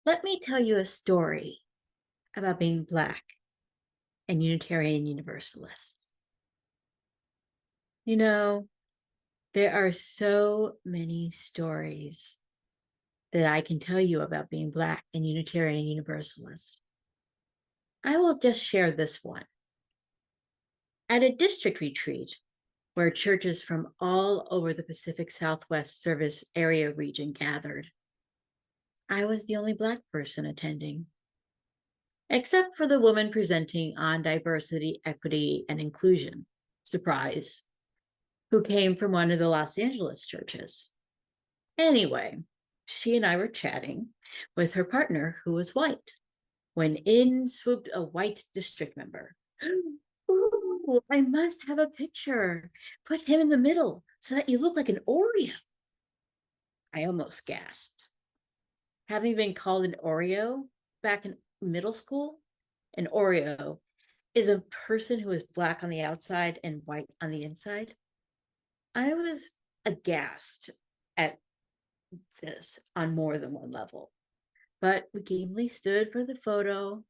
Let me tell you a story about being Black and Unitarian Universalists. You know, there are so many stories that I can tell you about being Black and Unitarian Universalist. I will just share this one. At a district retreat, where churches from all over the Pacific Southwest service area region gathered, I was the only Black person attending, except for the woman presenting on diversity, equity, and inclusion. Surprise. Who came from one of the Los Angeles churches. Anyway, she and I were chatting with her partner, who was white, when in swooped a white district member. Ooh, I must have a picture. Put him in the middle so that you look like an Oreo. I almost gasped. Having been called an Oreo back in middle school, an Oreo is a person who is Black on the outside and white on the inside. I was aghast at this on more than one level, but we gamely stood for the photo.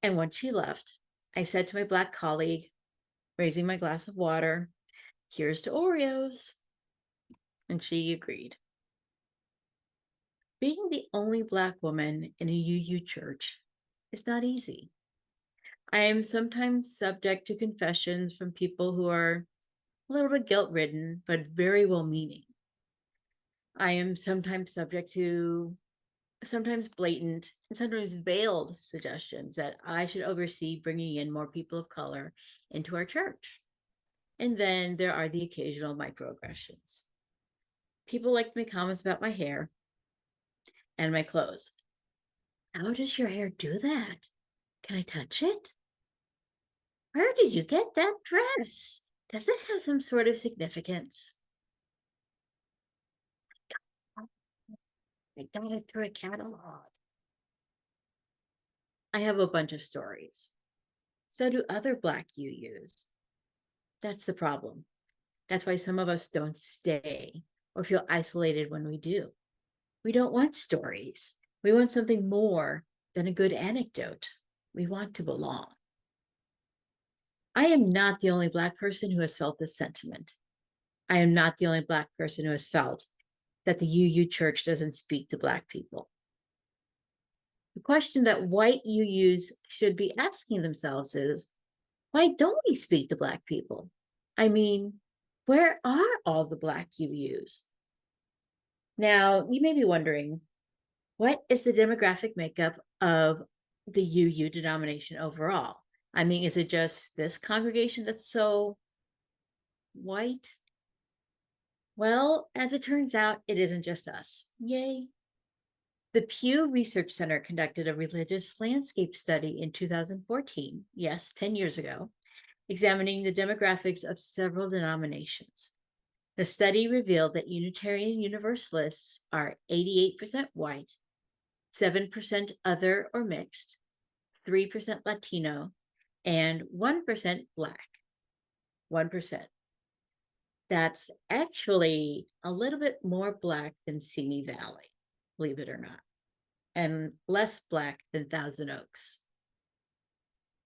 And once she left, I said to my Black colleague, raising my glass of water, "Here's to Oreos." And she agreed. Being the only Black woman in a UU church is not easy. I am sometimes subject to confessions from people who are a little bit guilt-ridden, but very well-meaning. I am sometimes subject to sometimes blatant and sometimes veiled suggestions that I should oversee bringing in more people of color into our church. And then there are the occasional microaggressions. People like to make comments about my hair and my clothes. How does your hair do that? Can I touch it? Where did you get that dress? Does it have some sort of significance? I got it through a catalog. I have a bunch of stories. So do other Black UUs. That's the problem. That's why some of us don't stay or feel isolated when we do. We don't want stories. We want something more than a good anecdote. We want to belong. I am not the only Black person who has felt this sentiment. I am not the only Black person who has felt that the UU church doesn't speak to Black people. The question that white UUs should be asking themselves is, why don't we speak to Black people? I mean, where are all the Black UUs? Now, you may be wondering, what is the demographic makeup of the UU denomination overall? I mean, is it just this congregation that's so white? Well, as it turns out, it isn't just us. Yay. The Pew Research Center conducted a religious landscape study in 2014, yes, 10 years ago, examining the demographics of several denominations. The study revealed that Unitarian Universalists are 88% white, 7% other or mixed, 3% Latino, and 1% Black. 1%. That's actually a little bit more Black than Simi Valley, believe it or not, and less Black than Thousand Oaks.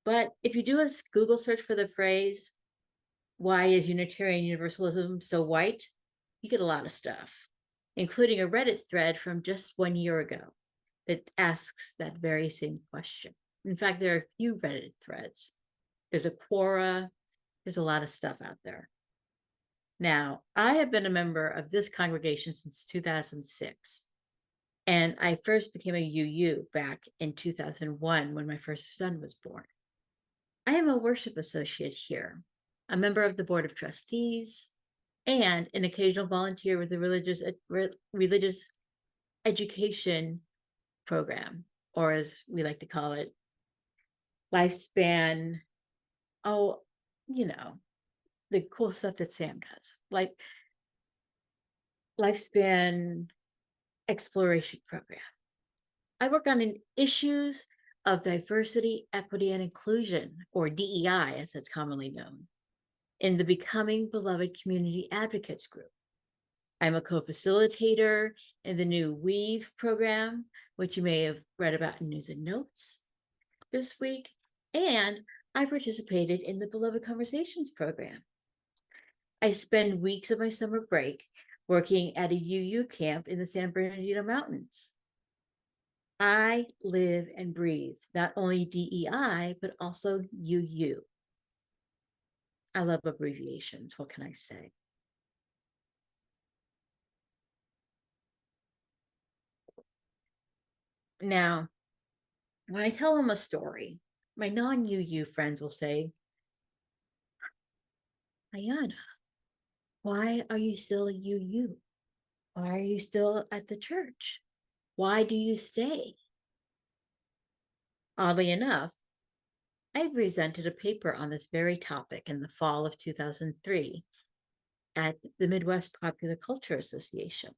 But if you do a Google search for the phrase, "Why is Unitarian Universalism so white?" you get a lot of stuff, including a Reddit thread from just 1 year ago that asks that very same question. In fact, there are a few Reddit threads. There's a Quora, there's a lot of stuff out there. Now, I have been a member of this congregation since 2006, and I first became a UU back in 2001 when my first son was born. I am a worship associate here, a member of the Board of Trustees, and an occasional volunteer with the religious education program, or as we like to call it, lifespan. Oh, you know, the cool stuff that Sam does, like lifespan exploration program. I work on issues of diversity, equity, and inclusion, or DEI, as it's commonly known, in the Becoming Beloved Community Advocates group. I'm a co-facilitator in the new Weave program, which you may have read about in News and Notes this week. And I participated in the Beloved Conversations program. I spend weeks of my summer break working at a UU camp in the San Bernardino Mountains. I live and breathe not only DEI, but also UU. I love abbreviations. What can I say? Now, when I tell them a story, my non-UU friends will say, Ayanna, why are you still a UU? Why are you still at the church? Why do you stay? Oddly enough, I presented a paper on this very topic in the fall of 2003 at the Midwest Popular Culture Association.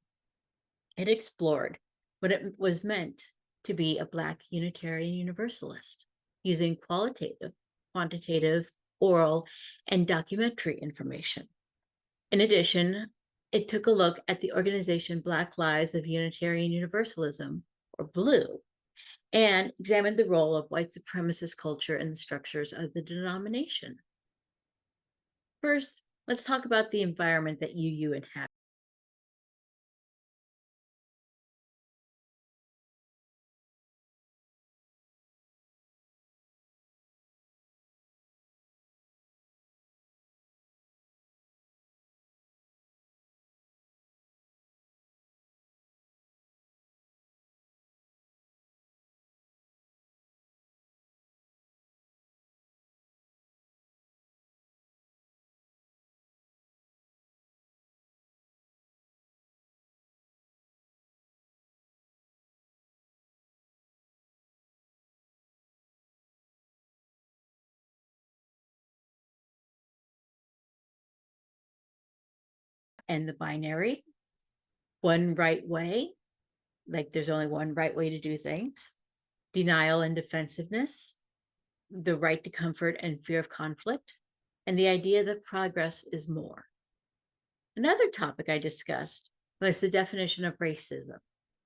It explored what it was meant to be a Black Unitarian Universalist using qualitative, quantitative, oral, and documentary information. In addition, it took a look at the organization Black Lives of Unitarian Universalism, or BLUE, and examined the role of white supremacist culture in the structures of the denomination. First, let's talk about the environment that UU inhabit. And the binary, one right way, like there's only one right way to do things, denial and defensiveness, the right to comfort and fear of conflict, and the idea that progress is more. Another topic I discussed was the definition of racism,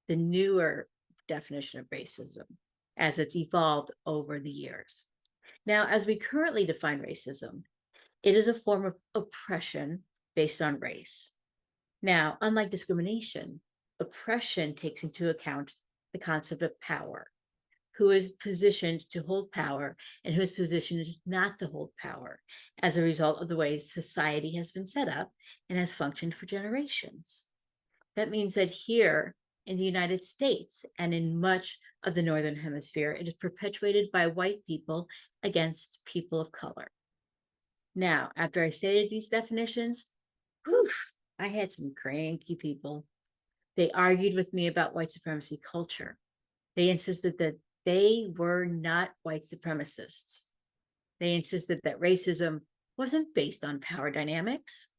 the newer definition of racism as it's evolved over the years. Now, as we currently define racism, it is a form of oppression based on race. Now, unlike discrimination, oppression takes into account the concept of power, who is positioned to hold power and who is positioned not to hold power as a result of the way society has been set up and has functioned for generations. That means that here in the United States and in much of the Northern Hemisphere, it is perpetuated by white people against people of color. Now, after I stated these definitions, I had some cranky people. They argued with me about white supremacy culture. They insisted that they were not white supremacists. They insisted that racism wasn't based on power dynamics.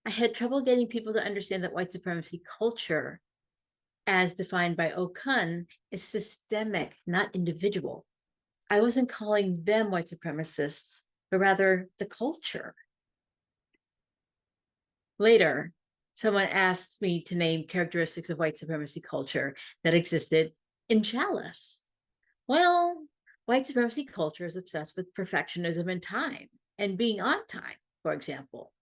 I had trouble getting people to understand that white supremacy culture, as defined by Okun, is systemic, not individual. I wasn't calling them white supremacists, but rather the culture. Later, someone asked me to name characteristics of white supremacy culture that existed in Chalice. Well, white supremacy culture is obsessed with perfectionism and time and being on time, for example.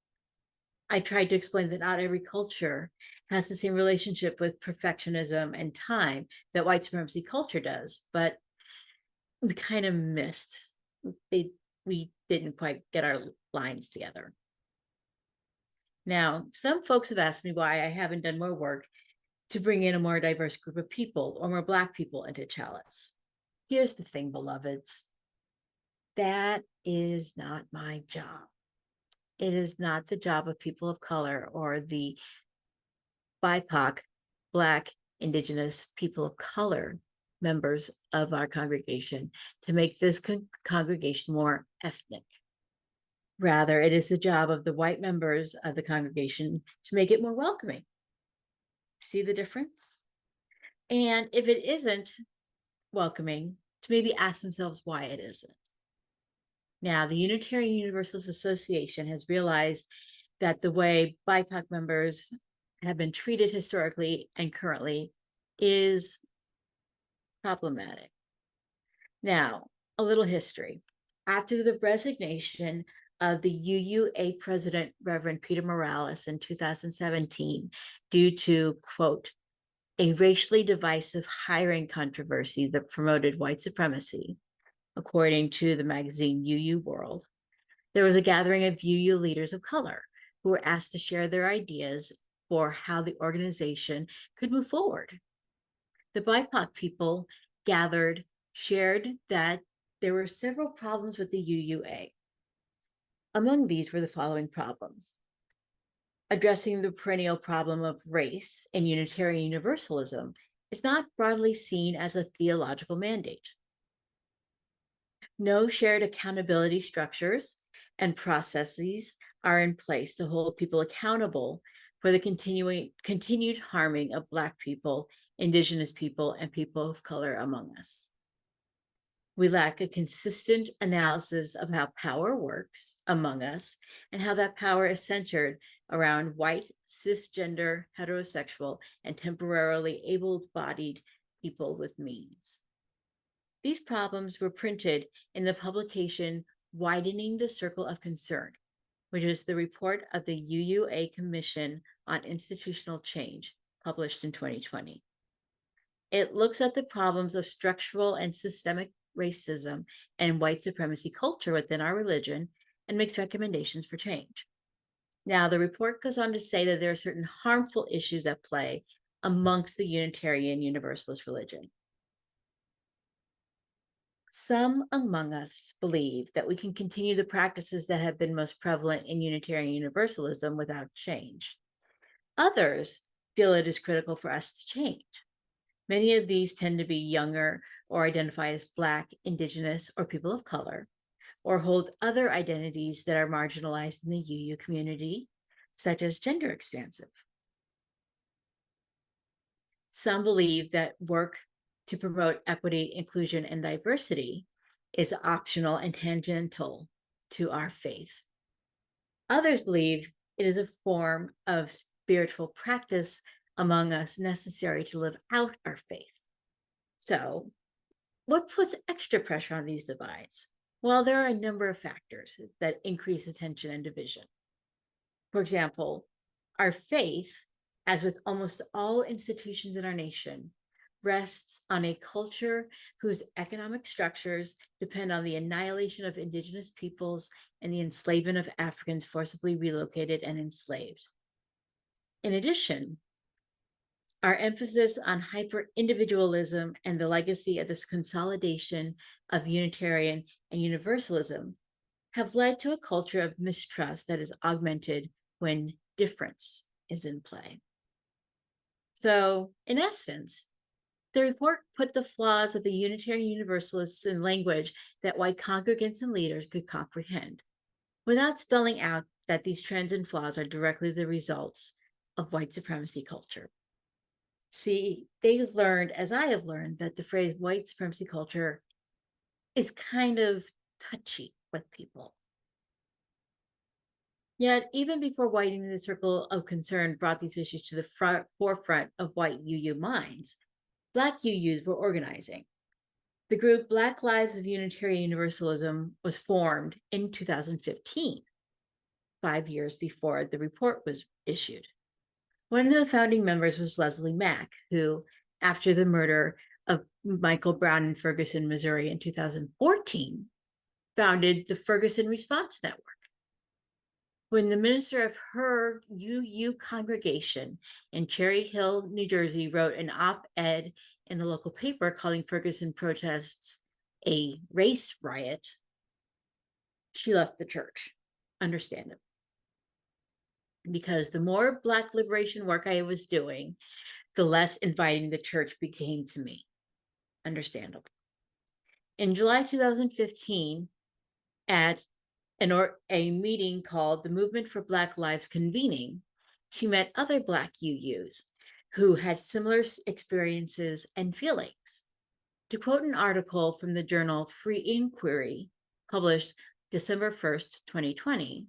I tried to explain that not every culture has the same relationship with perfectionism and time that white supremacy culture does, but we kind of missed. We didn't quite get our lines together. Now, some folks have asked me why I haven't done more work to bring in a more diverse group of people or more Black people into Chalice. Here's the thing, beloveds. That is not my job. It is not the job of people of color or the BIPOC, Black, Indigenous, people of color members of our congregation to make this congregation more ethnic. Rather, it is the job of the white members of the congregation to make it more welcoming. See the difference? And if it isn't welcoming, to maybe ask themselves why it isn't. Now, the Unitarian Universalist Association has realized that the way BIPOC members have been treated historically and currently is problematic. Now, a little history. After the resignation of the UUA president, Reverend Peter Morales, in 2017, due to, quote, a racially divisive hiring controversy that promoted white supremacy, according to the magazine UU World, there was a gathering of UU leaders of color who were asked to share their ideas for how the organization could move forward. The BIPOC people gathered shared that there were several problems with the UUA. Among these were the following problems: addressing the perennial problem of race in Unitarian Universalism is not broadly seen as a theological mandate. No shared accountability structures and processes are in place to hold people accountable for the continued harming of Black people, Indigenous people, and people of color among us. We lack a consistent analysis of how power works among us and how that power is centered around white, cisgender, heterosexual, and temporarily able-bodied people with means. These problems were printed in the publication Widening the Circle of Concern, which is the report of the UUA Commission on Institutional Change, published in 2020. It looks at the problems of structural and systemic racism and white supremacy culture within our religion and makes recommendations for change. Now, the report goes on to say that there are certain harmful issues at play amongst the Unitarian Universalist religion. Some among us believe that we can continue the practices that have been most prevalent in Unitarian Universalism without change. Others feel it is critical for us to change. Many of these tend to be younger or identify as Black, Indigenous, or people of color, or hold other identities that are marginalized in the UU community, such as gender expansive. Some believe that work to promote equity, inclusion, and diversity is optional and tangential to our faith. Others believe it is a form of spiritual practice among us necessary to live out our faith. So, what puts extra pressure on these divides? Well, there are a number of factors that increase attention and division. For example, our faith, as with almost all institutions in our nation, rests on a culture whose economic structures depend on the annihilation of Indigenous peoples and the enslavement of Africans forcibly relocated and enslaved. In addition, our emphasis on hyper-individualism and the legacy of this consolidation of Unitarian and Universalism have led to a culture of mistrust that is augmented when difference is in play. So, in essence, the report put the flaws of the Unitarian Universalists in language that white congregants and leaders could comprehend, without spelling out that these trends and flaws are directly the results of white supremacy culture. See, they learned, as I have learned, that the phrase white supremacy culture is kind of touchy with people. Yet, even before widening the circle of concern brought these issues to the forefront of white UU minds, Black UUs were organizing. The group Black Lives of Unitarian Universalism was formed in 2015, 5 years before the report was issued. One of the founding members was Leslie Mack, who, after the murder of Michael Brown in Ferguson, Missouri in 2014, founded the Ferguson Response Network. When the minister of her UU congregation in Cherry Hill, New Jersey, wrote an op-ed in the local paper calling Ferguson protests a race riot, she left the church, understandably. Because the more Black liberation work I was doing, the less inviting the church became to me, understandable. In July 2015, at a meeting called the Movement for Black Lives convening, she met other Black UUs who had similar experiences and feelings. To quote an article from the journal Free Inquiry, published December 1st, 2020,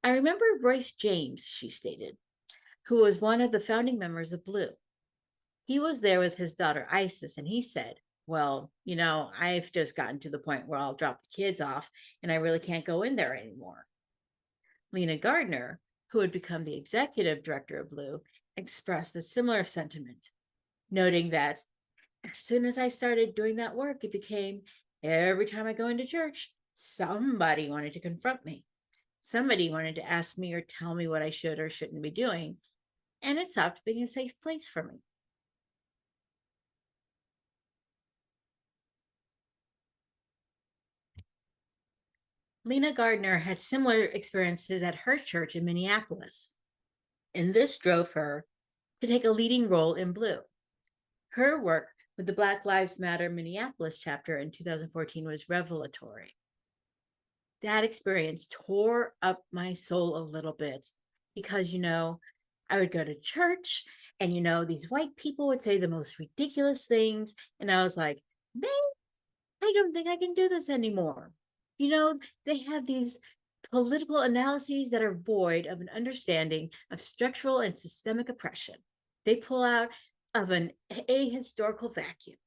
I remember Royce James, she stated, who was one of the founding members of Blue. He was there with his daughter Isis, and he said, well, I've just gotten to the point where I'll drop the kids off and I really can't go in there anymore. Lena Gardner, who had become the executive director of Blue, expressed a similar sentiment, noting that as soon as I started doing that work, it became every time I go into church, somebody wanted to confront me. Somebody wanted to ask me or tell me what I should or shouldn't be doing, and it stopped being a safe place for me. Lena Gardner had similar experiences at her church in Minneapolis, and this drove her to take a leading role in Blue. Her work with the Black Lives Matter Minneapolis chapter in 2014 was revelatory. That experience tore up my soul a little bit because, I would go to church and, these white people would say the most ridiculous things. And I was like, man, I don't think I can do this anymore. They have these political analyses that are void of an understanding of structural and systemic oppression. They pull out of an ahistorical vacuum.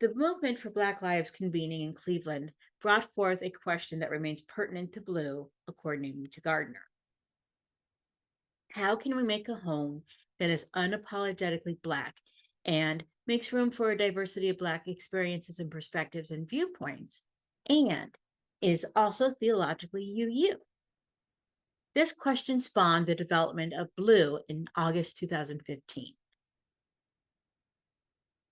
The movement for Black Lives convening in Cleveland brought forth a question that remains pertinent to Blue, according to Gardner. How can we make a home that is unapologetically Black and makes room for a diversity of Black experiences and perspectives and viewpoints, and is also theologically UU? This question spawned the development of Blue in August 2015.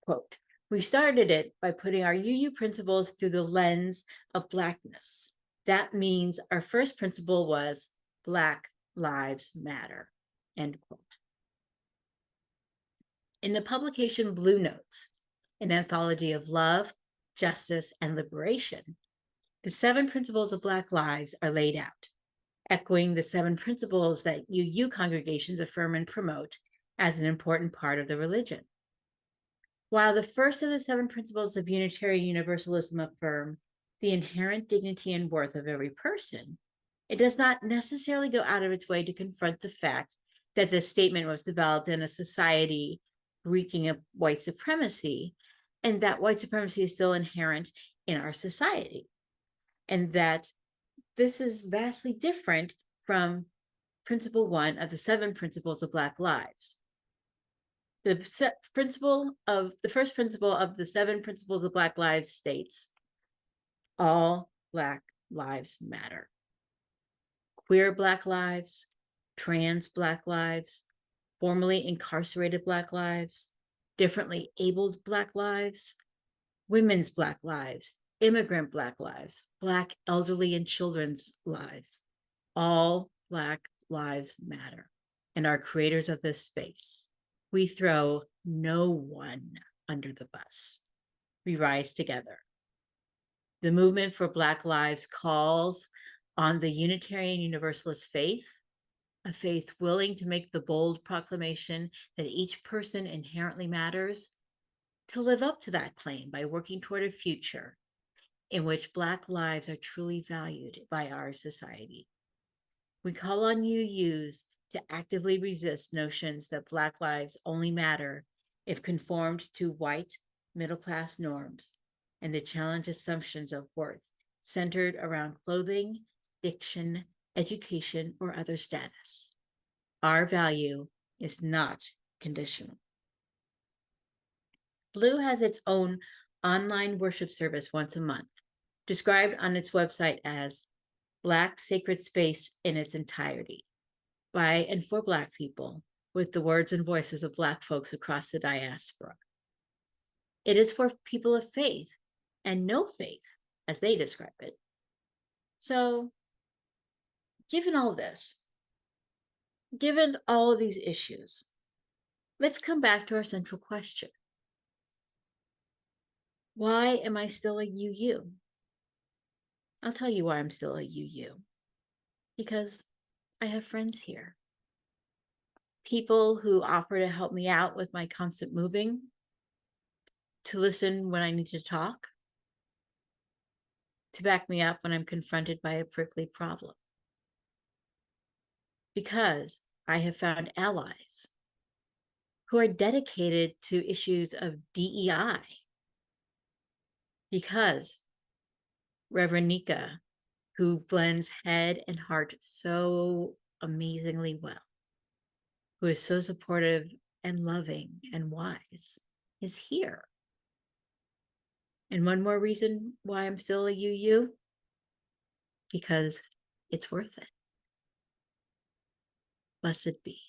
Quote, we started it by putting our UU principles through the lens of Blackness. That means our first principle was Black Lives Matter, end quote. In the publication Blue Notes, an anthology of love, justice, and liberation, the 7 principles of Black lives are laid out, echoing the 7 principles that UU congregations affirm and promote as an important part of the religion. While the first of the 7 principles of Unitarian Universalism affirm the inherent dignity and worth of every person, it does not necessarily go out of its way to confront the fact that this statement was developed in a society reeking of white supremacy, and that white supremacy is still inherent in our society, and that this is vastly different from principle 1 of the 7 principles of Black lives. The first principle of the 7 principles of Black lives states, all Black lives matter. Queer Black lives, trans Black lives, formerly incarcerated Black lives, differently abled Black lives, women's Black lives, immigrant Black lives, Black elderly and children's lives. All Black lives matter and are creators of this space. We throw no one under the bus. We rise together. The movement for Black lives calls on the Unitarian Universalist faith, a faith willing to make the bold proclamation that each person inherently matters, to live up to that claim by working toward a future in which Black lives are truly valued by our society. We call on UUs to actively resist notions that Black lives only matter if conformed to white middle-class norms, and to challenge assumptions of worth centered around clothing, diction, education, or other status. Our value is not conditional. Blue has its own online worship service once a month, described on its website as Black sacred space in its entirety, by and for Black people, with the words and voices of Black folks across the diaspora. It is for people of faith and no faith, as they describe it. So, given all this, given all of these issues, let's come back to our central question. Why am I still a UU? I'll tell you why I'm still a UU. Because I have friends here. People who offer to help me out with my constant moving, to listen when I need to talk, to back me up when I'm confronted by a prickly problem. because I have found allies who are dedicated to issues of DEI, because Reverend Nika, who blends head and heart so amazingly well, who is so supportive and loving and wise, is here. And one more reason why I'm still a UU, because it's worth it. Blessed be.